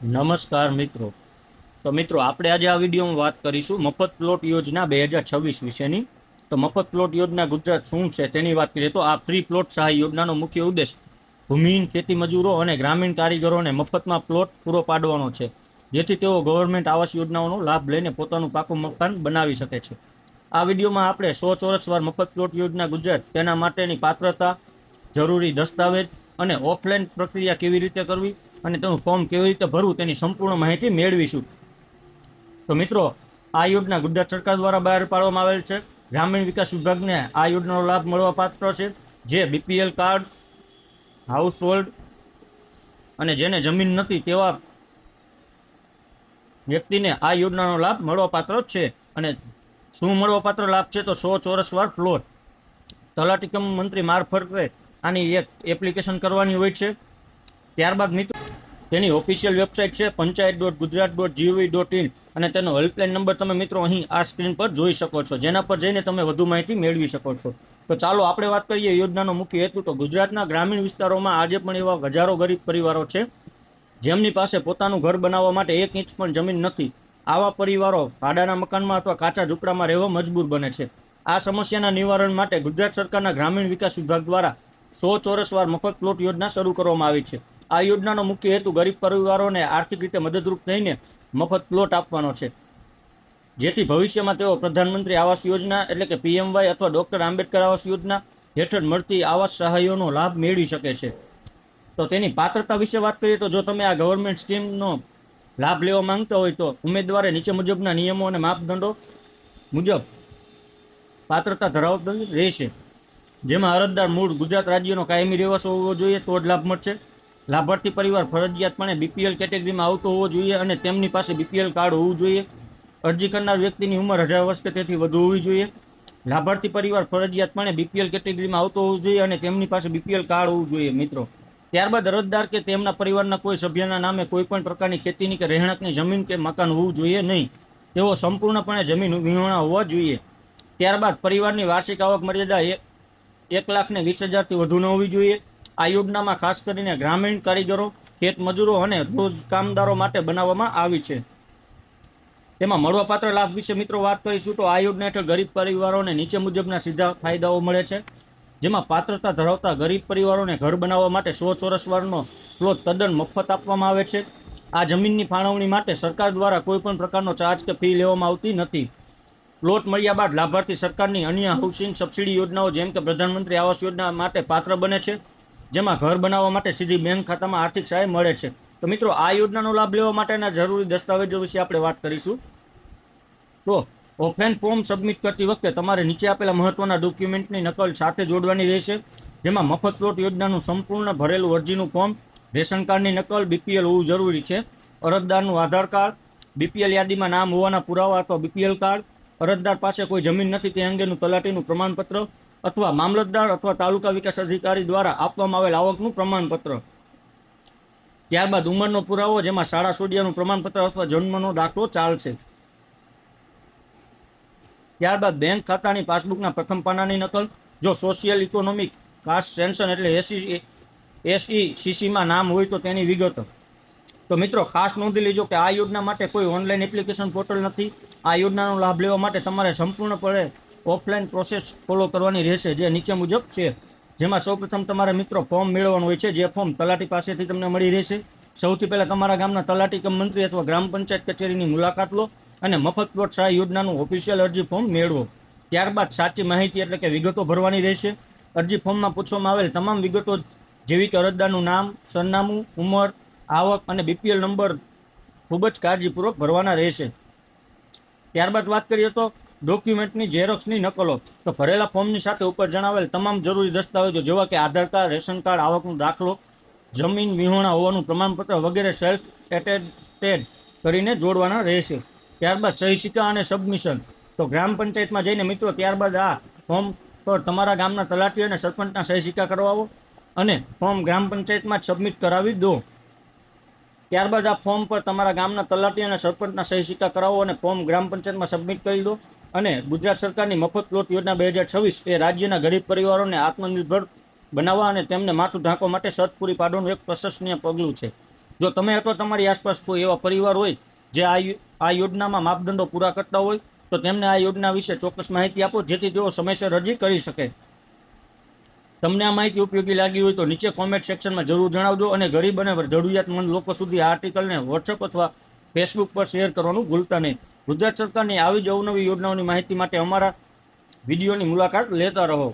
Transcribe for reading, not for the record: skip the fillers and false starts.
નમસ્કાર મિત્રો. તો મિત્રો આપણે આજે આ વિડીયોમાં વાત કરીશું મફત પ્લોટ યોજના 2026 વિશેની. તો મફત પ્લોટ યોજના ગુજરાત શું છે તેની વાત કરીએ તો આ ફ્રી પ્લોટ સહાય યોજનાનો મુખ્ય ઉદ્દેશ ભૂમિહીન ખેતી મજૂરો અને ગ્રામીણ કારીગરોને મફતમાં પ્લોટ પૂરો પાડવાનો છે, જેથી તેઓ ગવર્મેન્ટ આવાસ યોજનાઓનો લાભ લઈને પોતાનું પાકું મકાન બનાવી શકે છે. આ વિડીયોમાં આપણે 100 ચોરસ વાર મફત પ્લોટ યોજના ગુજરાત, તેના માટેની પાત્રતા, જરૂરી દસ્તાવેજ અને ઓફલાઈન પ્રક્રિયા કેવી રીતે કરવી અને તેનું ફોર્મ કેવી રીતે ભરવું તેની સંપૂર્ણ માહિતી મેળવીશું. તો મિત્રો, આ યોજના ગુજરાત સરકાર દ્વારા બહાર પાડવામાં આવેલ છે. ગ્રામીણ વિકાસ વિભાગને આ યોજનાનો લાભ મળવા પાત્ર છે, જે બીપીએલ કાર્ડ હાઉસ હોલ્ડ અને જેને જમીન નથી તેવા વ્યક્તિને આ યોજનાનો લાભ મળવા પાત્ર છે. અને શું મળવા પાત્ર લાભ છે? તો 100 ચોરસ વાર પ્લોટ. તલાટી કમ મંત્રી મારફતે આની એક એપ્લિકેશન કરવાની હોય છે. ત્યારબાદ મિત્રો તેની ઓફિશિયલ વેબસાઇટ છે panchayat.gujarat.gov.in અને તેનો હેલ્પલાઇન નંબર તમે મિત્રો અહીં આ સ્ક્રીન પર જોઈ શકો છો, જેના પર જઈને તમે વધુ માહિતી મેળવી શકો છો. તો ચાલો આપણે વાત કરીએ યોજનાનો મુખ્ય હેતુ. તો ગુજરાતના ગ્રામીણ વિસ્તારોમાં આજે પણ એવા હજારો ગરીબ પરિવારો છે જેમની પાસે પોતાનું ઘર બનાવવા માટે 1 ઇંચ પણ જમીન નથી. આવા પરિવારો ભાડાના મકાનમાં અથવા કાચા ઝૂંપડામાં રહેવા મજબૂર બને છે. આ સમસ્યાના નિવારણ માટે ગુજરાત સરકારના ગ્રામીણ વિકાસ વિભાગ દ્વારા 100 ચોરસ વાર મફત પ્લોટ યોજના શરૂ કરવામાં આવી છે. આ યોજનાનો મુખ્ય હેતુ ગરીબ પરિવારોને આર્થિક રીતે મદદરૂપ થઈને મફત પ્લોટ આપવાનો છે, જેથી ભવિષ્યમાં તેઓ પ્રધાનમંત્રી આવાસ યોજના એટલે કે પીએમવાય અથવા ડૉક્ટર આંબેડકર આવાસ યોજના હેઠળ મળતી આવાસ સહાયોનો લાભ મેળવી શકે છે. તો તેની પાત્રતા વિશે વાત કરીએ તો જો તમે આ ગવર્મેન્ટ સ્કીમનો લાભ લેવા માંગતા હોય તો ઉમેદવારે નીચે મુજબના નિયમો અને માપદંડો મુજબ પાત્રતા ધરાવતી રહેશે, જેમાં અરજદાર મૂળ ગુજરાત રાજ્યનો કાયમી રહેવાસો હોવો જોઈએ તો જ લાભ મળશે. લાભાર્થી પરિવાર ફરજિયાતપણે બીપીએલ કેટેગરીમાં આવતો હોવો જોઈએ અને તેમની પાસે બીપીએલ કાર્ડ હોવું જોઈએ. અરજી કરનાર વ્યક્તિની ઉંમર 18 વર્ષ કે તેથી વધુ હોવી જોઈએ. લાભાર્થી પરિવાર ફરજિયાતપણે બીપીએલ કેટેગરીમાં આવતો હોવો જોઈએ અને તેમની પાસે બીપીએલ કાર્ડ હોવું જોઈએ મિત્રો. ત્યારબાદ અરજદાર કે તેમના પરિવારના કોઈ સભ્યના નામે કોઈપણ પ્રકારની ખેતીની કે રહેણાંકની જમીન કે મકાન હોવું જોઈએ નહીં. તેઓ સંપૂર્ણપણે જમીન વિહોણા હોવા જોઈએ. ત્યારબાદ પરિવારની વાર્ષિક આવક મર્યાદા 1,20,000થી વધુ ન હોવી જોઈએ. આ યોજનામાં ખાસ કરીને ગ્રામીણ કારીગરો, ખેત મજૂરો અને રોજ કામદારો માટે બનાવવામાં આવી છે. તેમાં મળવાપાત્ર લાભ વિશે મિત્રો વાત કરીશું તો આ યોજના હેઠળ ગરીબ પરિવારોને નીચે મુજબના સીધા ફાયદાઓ મળે છે, જેમાં પાત્રતા ધરાવતા ગરીબ પરિવારોને ઘર બનાવવા માટે 100 ચોરસ વારનો પ્લોટ તદ્દન મફત આપવામાં આવે છે. આ જમીનની ફાળવણી માટે સરકાર દ્વારા કોઈપણ પ્રકારનો ચાર્જ કે ફી લેવામાં આવતી નથી. પ્લોટ મળ્યા બાદ લાભાર્થી સરકારની અન્ય હાઉસિંગ સબસિડી યોજનાઓ જેમ કે પ્રધાનમંત્રી આવાસ યોજના માટે પાત્ર બને છે, જેમાં ઘર બનાવવા માટે સીધી બેંક ખાતામાં આર્થિક સહાય મળે છે. તો મિત્રો, આ યોજનાનો લાભ લેવા માટેના જરૂરી દસ્તાવેજો વિશે આપણે વાત કરીશું. તો ઓફલાઈન ફોર્મ સબમિટ કરતી વખતે તમારે નીચે આપેલા મહત્વના ડોક્યુમેન્ટની નકલ સાથે જોડવાની રહેશે, જેમાં મફત પ્લોટ યોજનાનું સંપૂર્ણ ભરેલું અરજીનું ફોર્મ, રેશન કાર્ડની નકલ, બીપીએલ હોવું જરૂરી છે, અરજદારનું આધાર કાર્ડ, બીપીએલ યાદીમાં નામ હોવાના પુરાવા અથવા બીપીએલ કાર્ડ, અરજદાર પાસે કોઈ જમીન નથી તે અંગેનું તલાટીનું પ્રમાણપત્ર અથવા મામલતદાર અથવા તાલુકા વિકાસ અધિકારી દ્વારા આપવામાં આવેલ આવકનું પ્રમાણપત્ર. ત્યારબાદ ઉંમરનો પુરાવો, જેમાં શાળા છોડ્યાનું પ્રમાણપત્ર અથવા જન્મનો દાખલો ચાલશે. ત્યારબાદ બેંક ખાતાની પાસબુકના પ્રથમ પાનાની નકલ, જો સોશિયલ ઇકોનોમિક કાસ્ટ સેન્શન એટલે SECCમાં નામ હોય તો તેની વિગતો. તો મિત્રો, ખાસ નોંધી લેજો કે આ યોજના માટે કોઈ ઓનલાઈન એપ્લિકેશન પોર્ટલ નથી. આ યોજનાનો લાભ લેવા માટે તમારે સંપૂર્ણપણે ઓફલાઈન પ્રોસેસ ફોલો કરવાની રહેશે, જે નીચે મુજબ છે. જેમાં સૌપ્રથમ તમારે મિત્રો ફોર્મ મેળવવાનું હોય છે, જે ફોર્મ તલાટી પાસેથી તમને મળી રહેશે. સૌથી પહેલાં તમારા ગામના તલાટી કમ મંત્રી અથવા ગ્રામ પંચાયત કચેરીની મુલાકાત લો અને મફત પ્લોટ સહાય યોજનાનું ઓફિશિયલ અરજી ફોર્મ મેળવો. ત્યારબાદ સાચી માહિતી એટલે કે વિગતો ભરવાની રહેશે. અરજી ફોર્મમાં પૂછવામાં આવેલ તમામ વિગતો જેવી કે અરજદારનું નામ, સરનામું, ઉંમર, આવક અને બીપીએલ નંબર ખૂબ જ કાળજીપૂર્વક ભરવાના રહેશે. ત્યારબાદ વાત કરીએ તો ડોક્યુમેન્ટની ઝેરોક્સની નકલો. તો ભરેલા ફોર્મની સાથે ઉપર જણાવેલ તમામ જરૂરી દસ્તાવેજો જેવા કે આધાર કાર્ડ, રેશન કાર્ડ, આવકનો દાખલો, જમીન વિહોણા હોવાનું પ્રમાણપત્ર વગેરે સેલ્ફ એટેસ્ટેડ કરીને જોડવાના રહેશે. ત્યારબાદ સહી સિક્કા અને સબમિશન. તો ગ્રામ પંચાયતમાં જઈને મિત્રો ત્યારબાદ આ ફોર્મ પર તમારા ગામના તલાટી અને સરપંચના સહી સિક્કા કરવાવો અને ફોર્મ ગ્રામ પંચાયતમાં જ સબમિટ કરાવી દો. ત્યારબાદ આ ફોર્મ પર તમારા ગામના તલાટી અને સરપંચના સહી સિક્કા કરાવો અને ફોર્મ ગ્રામ પંચાયતમાં સબમિટ કરી દો. અને ગુજરાત સરકારની મફત પ્લોટ યોજના 2026 એ રાજ્યના ગરીબ પરિવારોને આત્મનિર્ભર બનાવવા અને તેમને માથું ઢાંકવા માટે શરત પૂરી પાડવાનું એક પ્રશંસનીય પગલું છે. જો તમે અથવા તમારી આસપાસ કોઈ એવા પરિવાર હોય જે આ યોજનામાં માપદંડો પૂરા કરતા હોય તો તેમને આ યોજના વિશે ચોક્કસ માહિતી આપો, જેથી તેઓ સમયસર અરજી કરી શકે. તમને આ માહિતી ઉપયોગી લાગી હોય તો નીચે કોમેન્ટ સેક્શનમાં જરૂર જણાવજો, અને ગરીબ અને જરૂરિયાતમંદ લોકો સુધી આ આર્ટિકલને વોટ્સઅપ અથવા ફેસબુક પર શેર કરવાનું ભૂલતા નહીં. ગુજરાત સરકારની આવી જ અવનવી યોજનાઓની માહિતી માટે અમારા વિડીયોની મુલાકાત લેતા રહો.